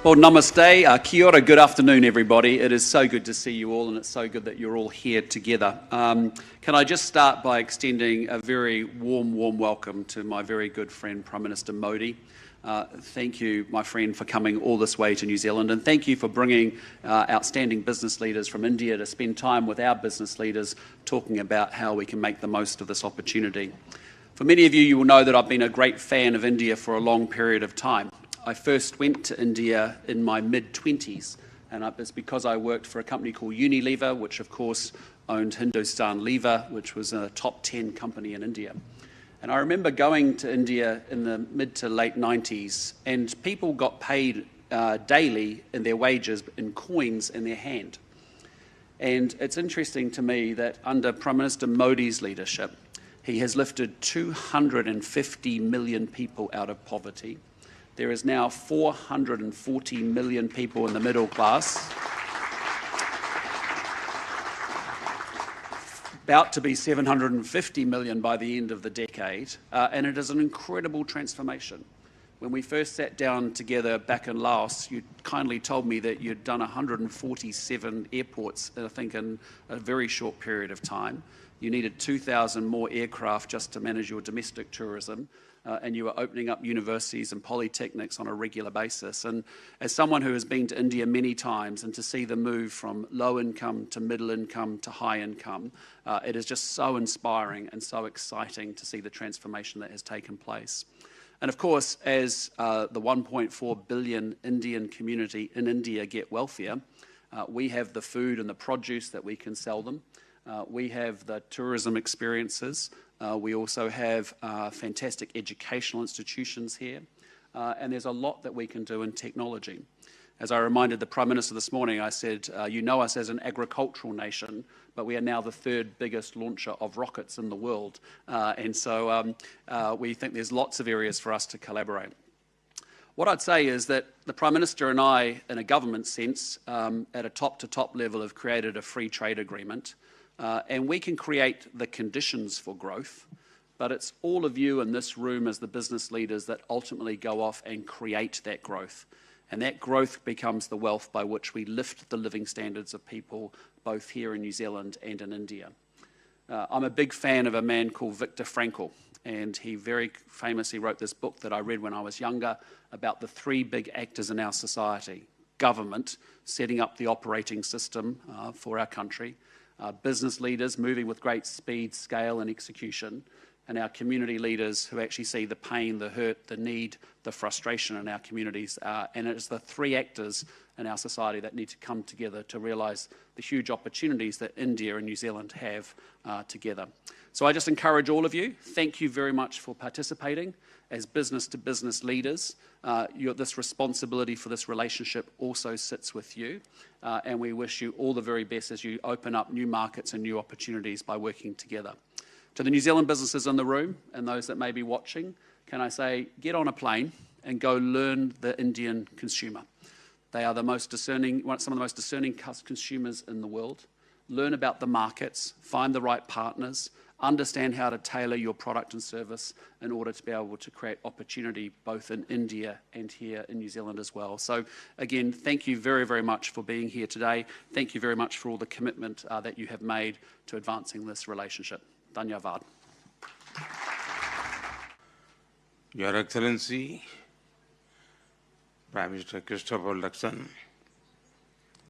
Well, namaste, kia ora, good afternoon everybody. It is so good to see you all and it's so good that you're all here together. Can I just start by extending a very warm welcome to my very good friend Prime Minister Modi. Thank you, my friend, for coming all this way to New Zealand, and thank you for bringing outstanding business leaders from India to spend time with our business leaders talking about how we can make the most of this opportunity. For many of you, you will know that I've been a great fan of India for a long period of time. I first went to India in my mid-20s, and it's because I worked for a company called Unilever, which of course owned Hindustan Lever, which was a top 10 company in India. And I remember going to India in the mid to late 90s, and people got paid daily in their wages in coins in their hand. And it's interesting to me that under Prime Minister Modi's leadership, he has lifted 250 million people out of poverty. There is now 440 million people in the middle class, about to be 750 million by the end of the decade, and it is an incredible transformation. When we first sat down together back in Laos, you kindly told me that you'd done 147 airports, I think, in a very short period of time. You needed 2,000 more aircraft just to manage your domestic tourism. And you were opening up universities and polytechnics on a regular basis. And as someone who has been to India many times, and to see the move from low income to middle income to high income, it is just so inspiring and so exciting to see the transformation that has taken place. And of course, as the 1.4 billion Indian community in India get wealthier, we have the food and the produce that we can sell them. We have the tourism experiences. We also have fantastic educational institutions here. And there's a lot that we can do in technology. As I reminded the Prime Minister this morning, I said, you know us as an agricultural nation, but we are now the third biggest launcher of rockets in the world. And so we think there's lots of areas for us to collaborate. What I'd say is that the Prime Minister and I, in a government sense, at a top-to-top level, have created a free trade agreement. And we can create the conditions for growth, but it's all of you in this room as the business leaders that ultimately go off and create that growth. And that growth becomes the wealth by which we lift the living standards of people, both here in New Zealand and in India. I'm a big fan of a man called Viktor Frankl, and he very famously wrote this book that I read when I was younger about the three big actors in our society: government, setting up the operating system for our country; business leaders moving with great speed, scale and execution; and our community leaders who actually see the pain, the hurt, the need, the frustration in our communities. And it is the three actors in our society that need to come together to realise the huge opportunities that India and New Zealand have together. So I just encourage all of you, thank you very much for participating. As business-to-business leaders, this responsibility for this relationship also sits with you, and we wish you all the very best as you open up new markets and new opportunities by working together. To the New Zealand businesses in the room and those that may be watching, can I say, get on a plane and go learn the Indian consumer. They are the most discerning, some of the most discerning consumers in the world. Learn about the markets, find the right partners, understand how to tailor your product and service in order to be able to create opportunity both in India and here in New Zealand as well. So again, thank you very, very much for being here today. Thank you very much for all the commitment that you have made to advancing this relationship. Dhanyavad. Your Excellency, Prime Minister Christopher Luxon,